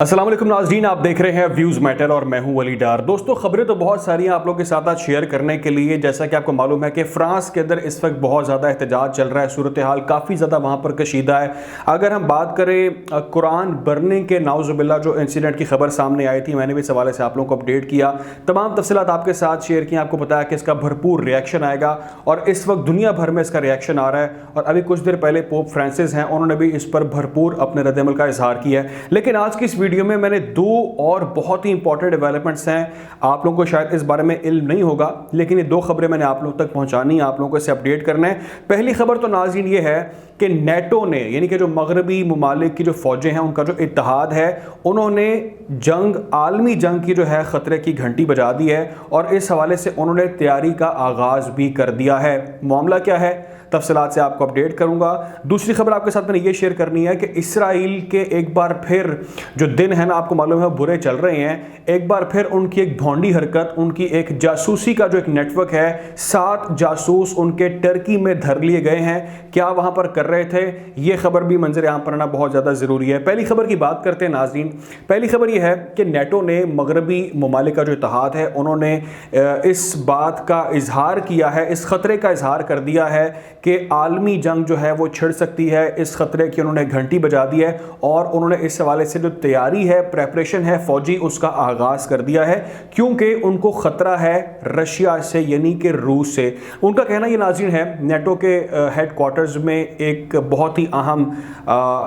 अस्सलाम वालेकुम नाज़रीन, आप देख रहे हैं व्यूज़ मैटर और मैं हूं वली डार। दोस्तों, खबरें तो बहुत सारी हैं आप लोगों के साथ आज शेयर करने के लिए। जैसा कि आपको मालूम है कि फ़्रांस के अंदर इस वक्त बहुत ज़्यादा एहतजाज चल रहा है, सूरत हाल काफ़ी ज़्यादा वहाँ पर कशीदा है। अगर हम बात करें कुरान बरने के नाउज़ुबिल्लाह जो इंसिडेंट की खबर सामने आई थी, मैंने भी इस हवाले से आप लोगों को अपडेट किया, तमाम तफसीलात आपके साथ शेयर किए। आपको पता है कि इसका भरपूर रिएक्शन आएगा और इस वक्त दुनिया भर में इसका रिएक्शन आ रहा है। और अभी कुछ देर पहले पोप फ्रांसिस हैं, उन्होंने भी इस पर भरपूर अपने रद्द-ए-अमल का इजहार किया है। लेकिन आज की इस वीडियो में मैंने दो और बहुत ही इंपॉर्टेंट डेवलपमेंट्स हैं, आप लोगों को शायद इस बारे में इल्म नहीं होगा, लेकिन ये दो खबरें मैंने आप लोगों तक पहुंचानी है, आप लोगों को इसे अपडेट करना है। पहली खबर तो नाज़रीन ये है कि नेटो ने, यानी कि जो मगरबी ममालिक की जो फौजें हैं, उनका जो इत्तेहाद है, उन्होंने आलमी जंग की जो है ख़तरे की घंटी बजा दी है और इस हवाले से उन्होंने तैयारी का आगाज़ भी कर दिया है। मामला क्या है, तफसीलात से आपको अपडेट करूंगा। दूसरी खबर आपके साथ मैंने ये शेयर करनी है कि इसराइल के एक बार फिर जो दिन है ना, आपको मालूम है बुरे चल रहे हैं। एक बार फिर उनकी एक भौंडी हरकत, उनकी एक जासूसी का जो एक नेटवर्क है, 7 जासूस उनके टर्की में धर लिए गए हैं। क्या वहां पर कर रहे थे, ये खबर भी मंजर आम पर आना बहुत ज़्यादा ज़रूरी है। पहली खबर की बात करते हैं नाज़रीन। पहली खबर यह है कि नेटो ने मगरबी ममालिक का जो इत्तेहाद है, उन्होंने इस बात का इजहार किया है, इस ख़तरे का इजहार कर दिया है कि आलमी जंग जो है वो छिड़ सकती है। इस खतरे की उन्होंने घंटी बजा दी है और उन्होंने इस हवाले से जो तैयारी है, प्रेपरेशन है फौजी, उसका आगाज़ कर दिया है, क्योंकि उनको ख़तरा है रशिया से, यानी कि रूस से। उनका कहना ये नाज़रीन है, नेटो के हेड क्वार्टर्स में एक बहुत ही अहम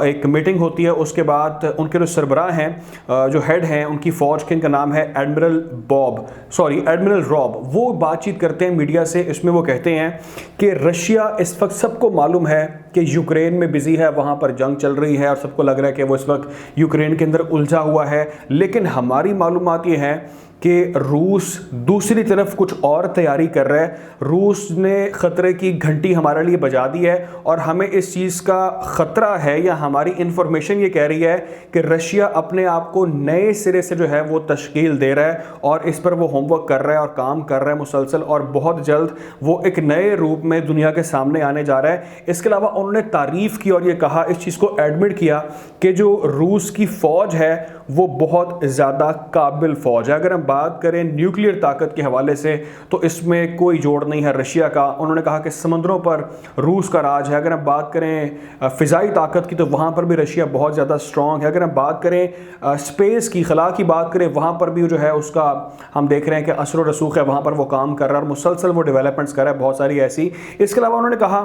एक मीटिंग होती है, उसके बाद उनके जो सरबराह हैं, जो हेड हैं उनकी फ़ौज के, इनका नाम है एडमिरल रॉब, वो बातचीत करते हैं मीडिया से। इसमें वो कहते हैं कि रशिया इस वक्त सबको मालूम है कि यूक्रेन में बिजी है, वहाँ पर जंग चल रही है और सबको लग रहा है कि वो इस वक्त यूक्रेन के अंदर उलझा हुआ है। लेकिन हमारी मालूमात ये है कि रूस दूसरी तरफ कुछ और तैयारी कर रहा है। रूस ने ख़तरे की घंटी हमारे लिए बजा दी है और हमें इस चीज़ का ख़तरा है, या हमारी इंफॉर्मेशन ये कह रही है कि रशिया अपने आप को नए सिरे से जो है वो तश्कील दे रहा है और इस पर वो होमवर्क कर रहा है और काम कर रहा है मुसलसल, और बहुत जल्द वो एक नए रूप में दुनिया के सामने आने जा रहा है। इसके अलावा उन्होंने तारीफ़ की और ये कहा, इस चीज़ को एडमिट किया कि जो रूस की फ़ौज है वो बहुत ज़्यादा काबिल फ़ौज है। अगर हम बात करें न्यूक्लियर ताकत के हवाले से तो इसमें कोई जोड़ नहीं है रशिया का। उन्होंने कहा कि समंदरों पर रूस का राज है। अगर हम बात करें फ़िज़ाई ताकत की तो वहाँ पर भी रशिया बहुत ज़्यादा स्ट्रॉन्ग है। अगर हम बात करें स्पेस की, खला की बात करें, वहाँ पर भी जो है उसका हम देख रहे हैं कि असर व रसूख है, वहाँ पर वो काम कर रहा है और मुसलसल वो डेवलपमेंट्स कर रहा है, बहुत सारी ऐसी। इसके अलावा उन्होंने कहा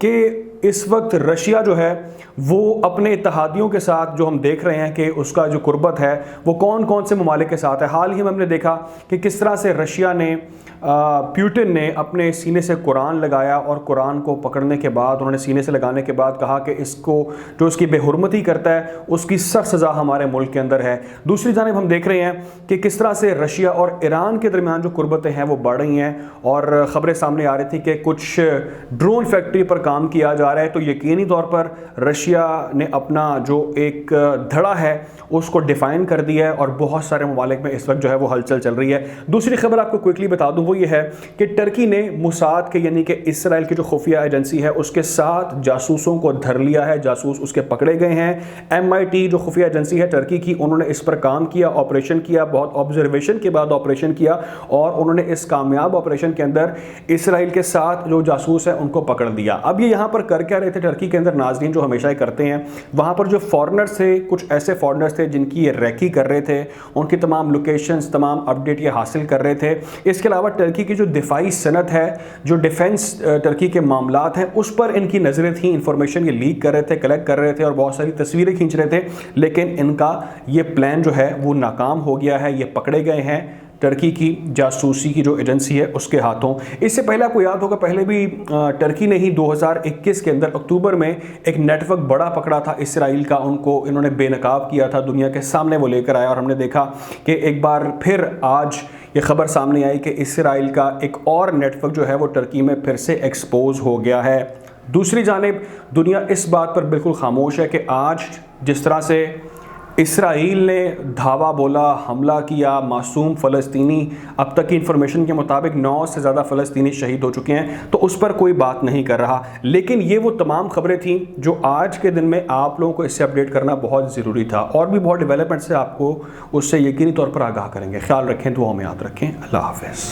कि इस वक्त रशिया जो है वो अपने इत्तेहादियों के साथ, जो हम देख रहे हैं कि उसका जो कुर्बत है वो कौन कौन से ममालिक के साथ है। हाल ही में हमने देखा कि किस तरह से रशिया ने, पुतिन ने अपने सीने से कुरान लगाया और कुरान को पकड़ने के बाद, उन्होंने सीने से लगाने के बाद कहा कि इसको जो उसकी बेहुरमती करता है उसकी सख्त सज़ा हमारे मुल्क के अंदर है। दूसरी जानिब हम देख रहे हैं कि किस तरह से रशिया और ईरान के दरमियान जो कुर्बतें हैं वो बढ़ रही हैं और ख़बरें सामने आ रही थी कि कुछ ड्रोन फैक्ट्री पर काम किया जा रहा है। तो यकीनी तौर पर रशिया ने अपना जो एक धड़ा है उसको डिफ़ाइन कर दिया है और बहुत सारे ममालिक में इस वक्त जो है वो हलचल चल रही है। दूसरी खबर आपको क्विकली बता दूं, वो ये है कि टर्की ने मुसाद के, यानी कि इसराइल की जो खुफिया एजेंसी है, उसके 7 जासूसों को धर लिया है। जासूस उसके पकड़े गए हैं। MIT जो खुफिया एजेंसी है टर्की की, उन्होंने इस पर काम किया, ऑपरेशन किया, बहुत ऑब्जर्वेशन के बाद ऑपरेशन किया और उन्होंने इस कामयाब ऑपरेशन के अंदर इसराइल के 7 जो जासूस हैं उनको पकड़ दिया। अब ये यहाँ पर कर क्या रहे थे टर्की के अंदर नाज़रीन, जो हमेशा ही करते हैं, वहाँ पर जो फॉरेनर्स थे, कुछ ऐसे फॉरेनर्स थे जिनकी ये रैकी कर रहे थे, उनकी तमाम लोकेशंस, तमाम अपडेट ये हासिल कर रहे थे। इसके अलावा टर्की की जो दिफाई सनत है, जो डिफेंस टर्की के मामलात हैं, उस पर इनकी नज़रें थी, इंफॉर्मेशन ये लीक कर रहे थे, कलेक्ट कर रहे थे और बहुत सारी तस्वीरें खींच रहे थे। लेकिन इनका ये प्लान जो है वो नाकाम हो गया है, ये पकड़े गए हैं टर्की की जासूसी की जो एजेंसी है उसके हाथों। इससे पहले आपको याद होगा, पहले भी टर्की ने ही 2021 के अंदर अक्टूबर में एक नेटवर्क बड़ा पकड़ा था इसराइल का, उनको इन्होंने बेनकाब किया था, दुनिया के सामने वो लेकर आया और हमने देखा कि एक बार फिर आज ये खबर सामने आई कि इसराइल का एक और नेटवर्क जो है वो टर्की में फिर से एक्सपोज हो गया है। दूसरी जानिब दुनिया इस बात पर बिल्कुल खामोश है कि आज जिस तरह से اسرائیل نے دھاوا بولا، حملہ کیا، معصوم فلسطینی، اب تک کی انفارمیشن کے مطابق 9 سے زیادہ فلسطینی شہید ہو چکے ہیں، تو اس پر کوئی بات نہیں کر رہا۔ لیکن یہ وہ تمام خبریں تھیں جو آج کے دن میں آپ لوگوں کو اس سے اپڈیٹ کرنا بہت ضروری تھا، اور بھی بہت ڈیولپمنٹ سے آپ کو اس سے یقینی طور پر آگاہ کریں گے۔ خیال رکھیں، دعاؤں میں یاد رکھیں۔ اللہ حافظ۔